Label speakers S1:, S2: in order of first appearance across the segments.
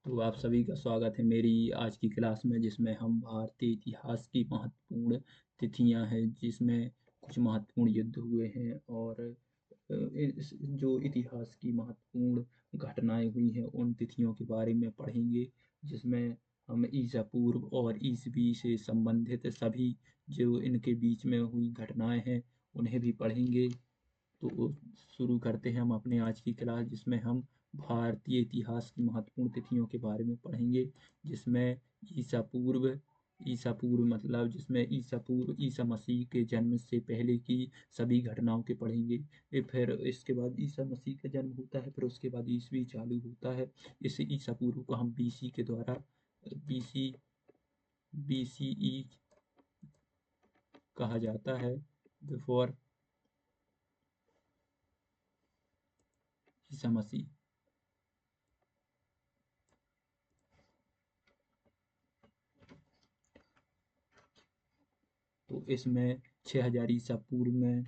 S1: तो आप सभी का स्वागत है मेरी आज की क्लास में, जिसमें हम भारतीय इतिहास की महत्वपूर्ण तिथियां हैं, जिसमें कुछ महत्वपूर्ण युद्ध हुए हैं और जो इतिहास की महत्वपूर्ण घटनाएं हुई हैं उन तिथियों के बारे में पढ़ेंगे। जिसमें हम ईसा पूर्व और ईसवी से संबंधित सभी जो इनके बीच में हुई घटनाएं हैं उन्हें भी पढ़ेंगे। तो शुरू करते हैं हम अपने आज की क्लास, जिसमें हम भारतीय इतिहास की महत्वपूर्ण तिथियों के बारे में पढ़ेंगे। जिसमें ईसा पूर्व ईसा पूर्व मतलब जिसमें ईसा पूर्व ईसा मसीह के जन्म से पहले की सभी घटनाओं के पढ़ेंगे। फिर इसके बाद ईसा मसीह का जन्म होता है, फिर उसके बाद ईसवी चालू होता है। इस ईसा पूर्व को हम बीसी के द्वारा बीसी बीसीई कहा जाता है, बिफोर ईसा मसीह। तो इसमें 6000 ईसा पूर्व में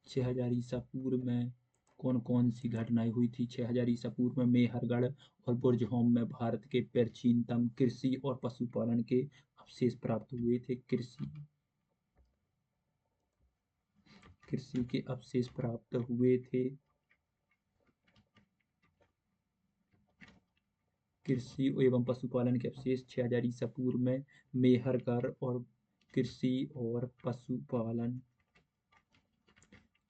S1: 6000 ईसा पूर्व में कौन कौन सी घटनाएं हुई थी। 6000 ईसा पूर्व में मेहरगढ़ और बुर्जहोम में भारत के प्राचीनतम कृषि और पशुपालन के अवशेष प्राप्त हुए थे। कृषि के अवशेष प्राप्त हुए थे। कृषि एवं पशुपालन के अवशेष 6000 ईसा पूर्व में मेहरगढ़ और कृषि और पशुपालन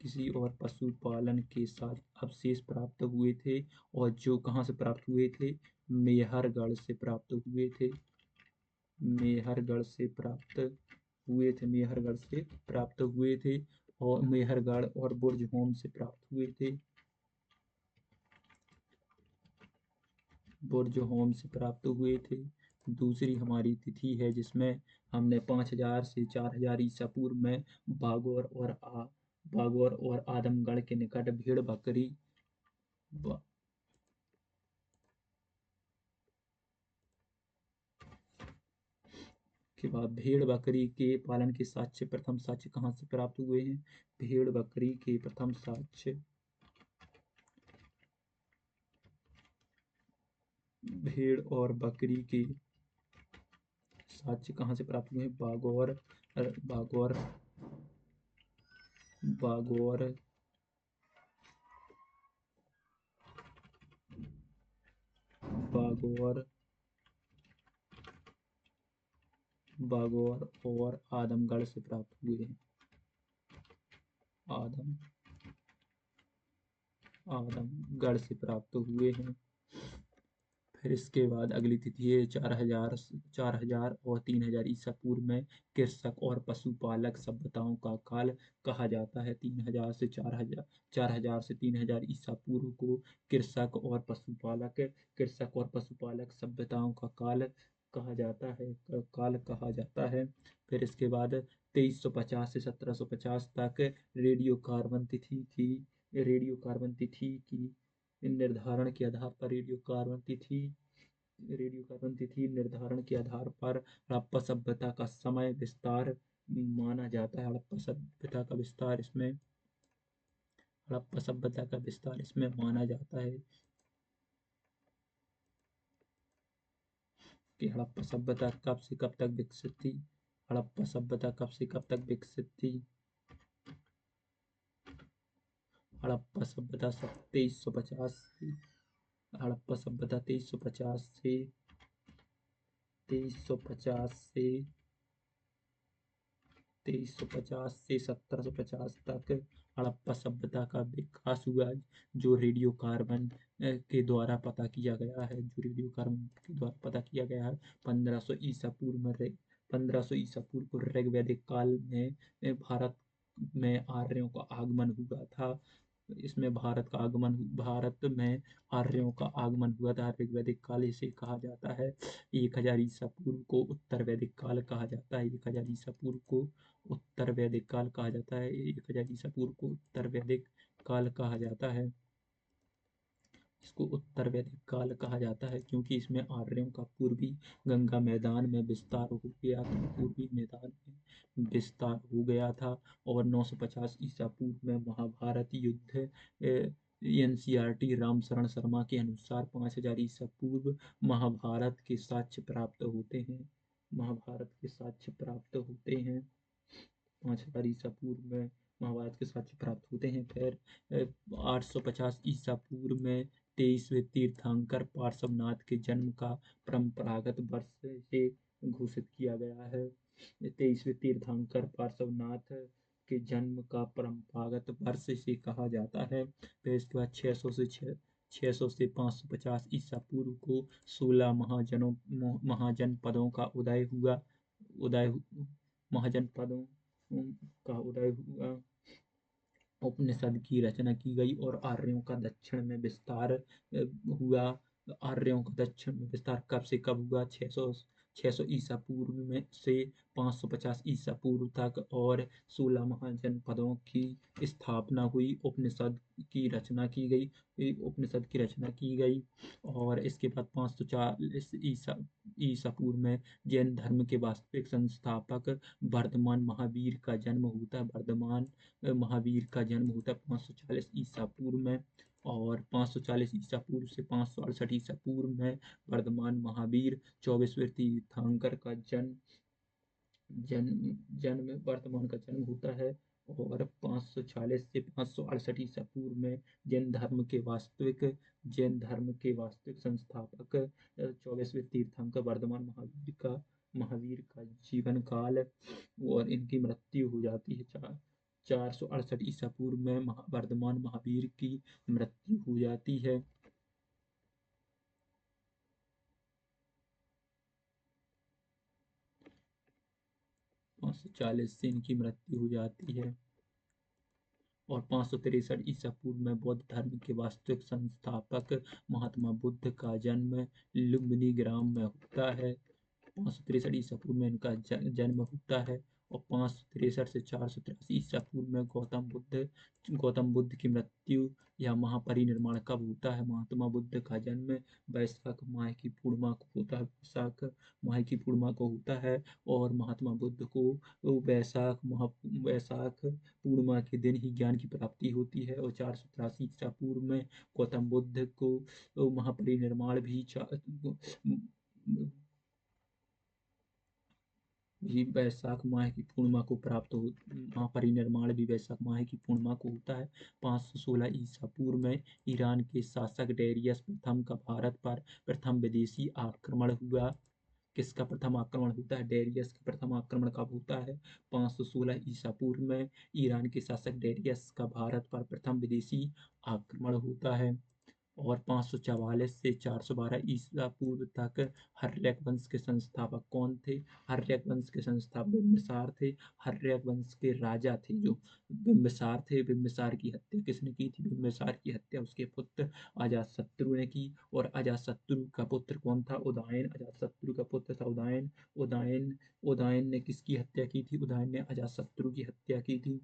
S1: कृषि और पशुपालन के साथ अवशेष प्राप्त हुए थे। और जो कहाँ से प्राप्त हुए थे, मेहरगढ़ से प्राप्त हुए थे। मेहरगढ़ से प्राप्त मेहरगढ़ से प्राप्त हुए थे और मेहरगढ़ और बुर्जहोम से प्राप्त हुए थे। बुर्जहोम से प्राप्त हुए थे। दूसरी हमारी तिथि है जिसमें हमने 5000 से 4000 ईसा पूर्व में बागौर और आदमगढ़ के निकट भेड़ बकरी ब- के बाद भेड़ बकरी के पालन के साक्ष्य, प्रथम साक्ष्य कहाँ से प्राप्त हुए हैं। भेड़ बकरी के प्रथम साक्ष्य भेड़ और बकरी के साक्ष्य कहाँ से प्राप्त हुए हैं। बागौर बागौर बागौर बागौर और आदमगढ़ से प्राप्त हुए हैं। आदम आदमगढ़ से प्राप्त हुए हैं। फिर इसके बाद अगली तिथि है 4000 और 3000 ईसा पूर्व में कृषक और पशुपालक सभ्यताओं का काल कहा जाता है। 4000 से 3000 ईसा पूर्व को कृषक और पशुपालक सभ्यताओं का काल कहा जाता है। फिर इसके बाद 2350 से 1750 तक रेडियो कार्बन तिथि की निर्धारण के आधार पर निर्धारण के आधार पर हड़प्पा सभ्यता का समय विस्तार माना जाता है। हड़प्पा सभ्यता का विस्तार इसमें माना जाता है कि हड़प्पा सभ्यता कब से कब तक विकसित थी। हड़प्पा सभ्यता कब से कब तक विकसित थी। हड़प्पा सभ्यता 2350 से हड़प्पा सभ्यता 2350 से 1750 तक हड़प्पा सभ्यता का विकास हुआ, जो रेडियो कार्बन के द्वारा पता किया गया है। 1500 ईसा पूर्व में 1500 ईसा पूर्व को ऋग्वैदिक काल में भारत में आर्यों का आगमन हुआ था। भारत में आर्यों का आगमन हुआ था। ऋग्वैदिक काल इसे कहा जाता है। 1000 ईसा पूर्व को उत्तर वैदिक काल कहा जाता है। 1000 ईसा पूर्व को उत्तर वैदिक काल कहा जाता है। 1000 ईसा पूर्व को उत्तर वैदिक काल कहा जाता है। इसको उत्तर वैदिक काल कहा जाता है, क्योंकि इसमें आर्यों का पूर्वी गंगा मैदान में विस्तार हो गया था, पूर्वी मैदान में विस्तार हो गया था। और 950 ईसा पूर्व में महाभारत युद्ध, एनसीईआरटी रामशरण शर्मा के अनुसार 5000 ईसा पूर्व महाभारत के साक्ष्य प्राप्त होते हैं। महाभारत के साक्ष्य प्राप्त होते हैं 5000 ईसा पूर्व में महाभारत के साक्ष्य प्राप्त होते हैं। फिर 850 ईसा पूर्व में 23वें तीर्थंकर पार्श्वनाथ के जन्म का परंपरागत वर्ष से घोषित किया गया है। 23वें तीर्थंकर पार्श्वनाथ के जन्म का परंपरागत वर्ष से कहा जाता है। फिर इसके बाद 600 से 550 ईसा पूर्व को 16 महाजनपदों का उदय हुआ। महाजनपदों का उदय हुआ। उपनिषद की रचना की गई और आर्यों का दक्षिण में विस्तार हुआ। आर्यों का दक्षिण में विस्तार कब से कब हुआ? 600 ईसा पूर्व में से 550 ईसा पूर्व तक, और 16 महाजनपदों की स्थापना हुई। उपनिषद की रचना की गई। और इसके बाद 540 ईसा पूर्व में जैन धर्म के वास्तविक संस्थापक वर्धमान महावीर का जन्म होता है। 540 ईसा पूर्व में। और 540 ईसा पूर्व से 568 ईसा पूर्व में वर्धमान महावीर 24वें तीर्थंकर का वर्तमान का जन्म होता है। और 540 से 568 ईसा पूर्व में जैन धर्म के वास्तविक संस्थापक 24वें तीर्थंकर वर्धमान महावीर का जीवन काल, और इनकी मृत्यु हो जाती है 468 ईसा पूर्व में वर्धमान महावीर की मृत्यु हो जाती है। 540 से इनकी मृत्यु हो जाती है। और 563 ईसा पूर्व में बौद्ध धर्म के वास्तविक संस्थापक महात्मा बुद्ध का जन्म लुम्बिनी ग्राम में होता है। 563 ईसा पूर्व में इनका जन्म होता है। और 563 से 483 ईसा पूर्व में गौतम बुद्ध की मृत्यु या महापरिनिर्वाण कब होता है? महात्मा बुद्ध का जन्म वैशाख माह की पूर्णिमा को होता है। और महात्मा बुद्ध को वैशाख पूर्णिमा के दिन ही ज्ञान की प्राप्ति होती है। और 483 ईसा पूर्व में गौतम बुद्ध को महापरिनिर्वाण भी वैशाख माह की पूर्णिमा को प्राप्त हो महापरिनिर्वाण भी वैशाख माह की पूर्णिमा को होता है। 516 ईसा पूर्व में ईरान के शासक डेरियस प्रथम का भारत पर प्रथम विदेशी आक्रमण हुआ। किसका प्रथम आक्रमण होता है? डेरियस का प्रथम आक्रमण कब होता है? 516 ईसा पूर्व में ईरान के शासक डेरियस का भारत पर प्रथम विदेशी आक्रमण होता है। और 544 से 412 ईसा पूर्व तक हर्यक वंश के संस्थापक कौन थे? हर्यक वंश के संस्थापक बिंबिसार थे। हर्यक वंश के राजा थे जो बिंबिसार थे। बिंबिसार की हत्या किसने की थी? बिंबिसार की हत्या उसके पुत्र अजातशत्रु ने की। और अजातशत्रु का पुत्र कौन था? उदयन। अजातशत्रु का पुत्र था उदयन। उदयन ने किसकी हत्या की थी? उदयन ने अजातशत्रु की हत्या की थी।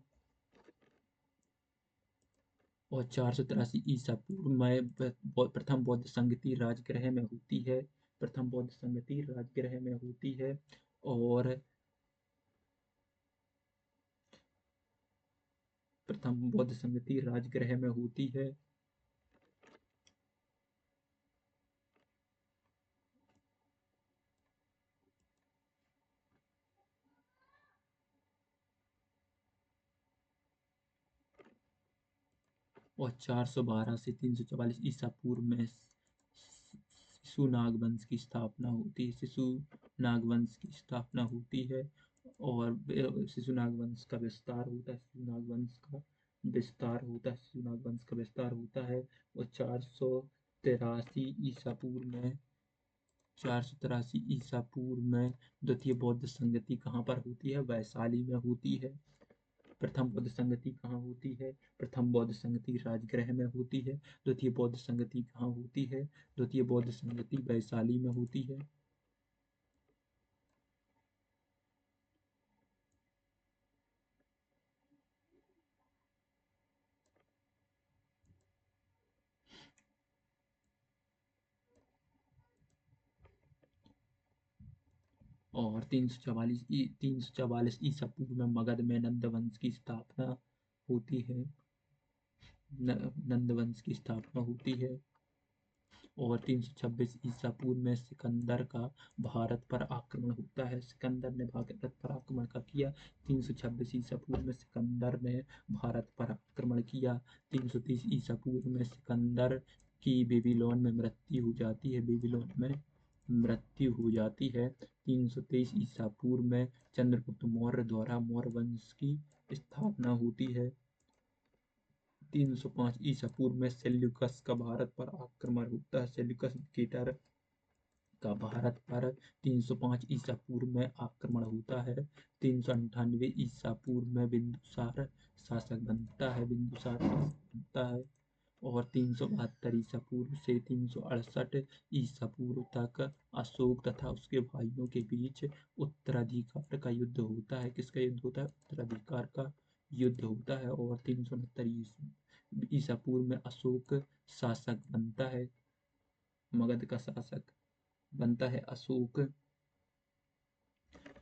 S1: और 483 ईसा पूर्व में प्रथम बौद्ध संगति राजगृह में होती है। प्रथम बौद्ध संगति राजगृह में होती है। और प्रथम बौद्ध संगति राजगृह में होती है। और 412 से 344 ईसा पूर्व में शिशु नागवंश की स्थापना होती है। शिशु नागवंश की स्थापना होती है। और शिशु नागवंश का विस्तार होता है। शिशु नागवंश का विस्तार होता है। और 483 ईसा पूर्व में 483 ईसा पूर्व में द्वितीय बौद्ध संगति कहाँ पर होती है? वैशाली में होती है। प्रथम बौद्ध संगति कहाँ होती है? प्रथम बौद्ध संगति राजगृह में होती है। द्वितीय बौद्ध संगति कहाँ होती है? द्वितीय बौद्ध संगति वैशाली में होती है। और 344 ईसा पूर्व में मगध में नंद वंश की स्थापना होती है। नंद वंश की स्थापना होती है। और 326 ईसा पूर्व में सिकंदर का भारत पर आक्रमण होता है। सिकंदर ने भारत पर आक्रमण कब किया? 326 ईसा पूर्व में सिकंदर ने भारत पर आक्रमण किया। 330 ईसा पूर्व में सिकंदर की बेबीलोन में मृत्यु हो जाती है। बेबीलोन में मृत्यु हो जाती है। 323 ईसा पूर्व में चंद्रगुप्त मौर्य द्वारा मौर्य वंश की स्थापना होती है। 305 ईसा पूर्व में सेल्यूकस का भारत पर आक्रमण होता है। सेल्यूकस निकेटर का भारत पर 305 ईसा पूर्व में आक्रमण होता है। 398 ईसा पूर्व में बिंदुसार शासक बनता है। और 372 ईसा पूर्व से 368 ईसा पूर्व तक अशोक तथा उसके भाइयों के बीच उत्तराधिकार का युद्ध होता है। किसका युद्ध होता है? उत्तराधिकार का युद्ध होता है। और 369 ईसा पूर्व में अशोक शासक बनता है। मगध का शासक बनता है अशोक।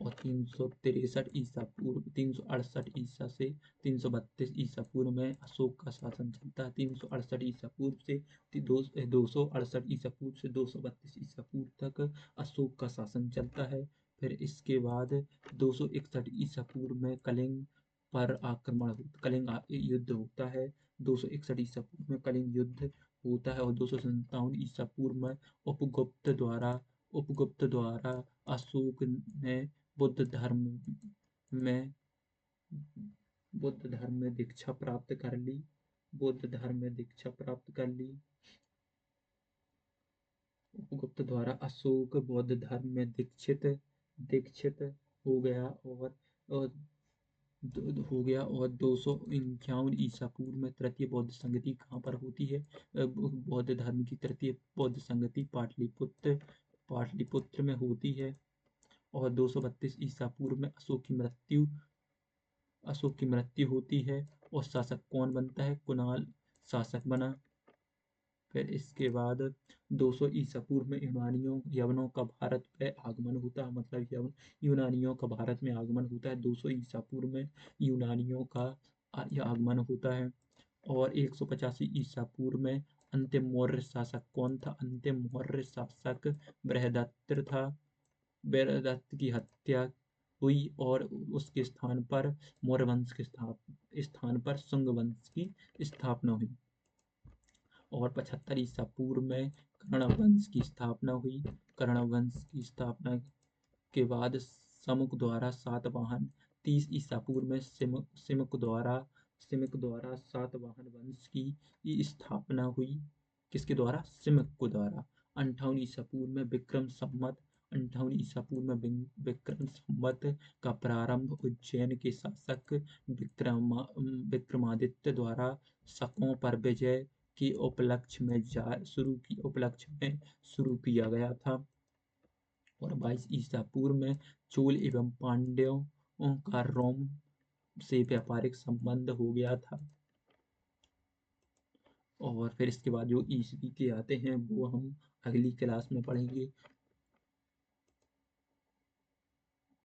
S1: और 363 ईसा पूर्व 368 ईसा से 332 ईसा पूर्व में अशोक का शासन चलता है। 368 ईसा पूर्व से 268 ईसा पूर्व से 232 ईसा पूर्व तक अशोक का शासन चलता है। फिर इसके बाद 261 ईसा पूर्व में कलिंग पर कलिंग युद्ध होता है। 261 ईसा पूर्व में कलिंग युद्ध होता है। और 257 ईसा पूर्व में उपगुप्त द्वारा अशोक ने बुद्ध धर्म में दीक्षा प्राप्त कर ली। उपगुप्त द्वारा अशोक बौद्ध धर्म में दीक्षित हो गया। और 251 ईसा पूर्व में तृतीय बौद्ध संगति कहाँ पर होती है? बौद्ध धर्म की तृतीय बौद्ध संगति पाटलिपुत्र में होती है। और 232 ईसा पूर्व में अशोक की मृत्यु होती है। और शासक कौन बनता है? कुणाल शासक बना। फिर इसके बाद 200 ईसा पूर्व में यवनों का भारत पे आगमन होता है। मतलब यूनानियों का भारत में आगमन होता है। 200 ईसा पूर्व में यूनानियों का आगमन होता है। और 185 ईसा पूर्व में अंतिम मौर्य शासक कौन था? अंतिम मौर्य शासक बृहदत्त था। बृहदत्त की हत्या हुई और उसके स्थान पर मौर्य वंश के स्थान पर शुंग वंश की स्थापना हुई। और 75 ईसा पूर्व में कर्ण वंश की स्थापना हुई। कर्ण वंश की स्थापना के बाद समुक द्वारा सातवाहन 30 ईसा पूर्व में सिमक द्वारा सातवाहन वंश की स्थापना हुई। किसके द्वारा? सिमक द्वारा। 58 ईसा पूर्व में विक्रम संवत का प्रारंभ उज्जैन के शासक विक्रमादित्य द्वारा शकों पर विजय के उपलक्ष्य में शुरू किया गया था। और 22 ईसा पूर्व में चोल एवं पांड्यों का रोम से व्यापारिक संबंध हो गया था। और फिर इसके बाद जो ईसवी के आते हैं वो हम अगली क्लास में पढ़ेंगे।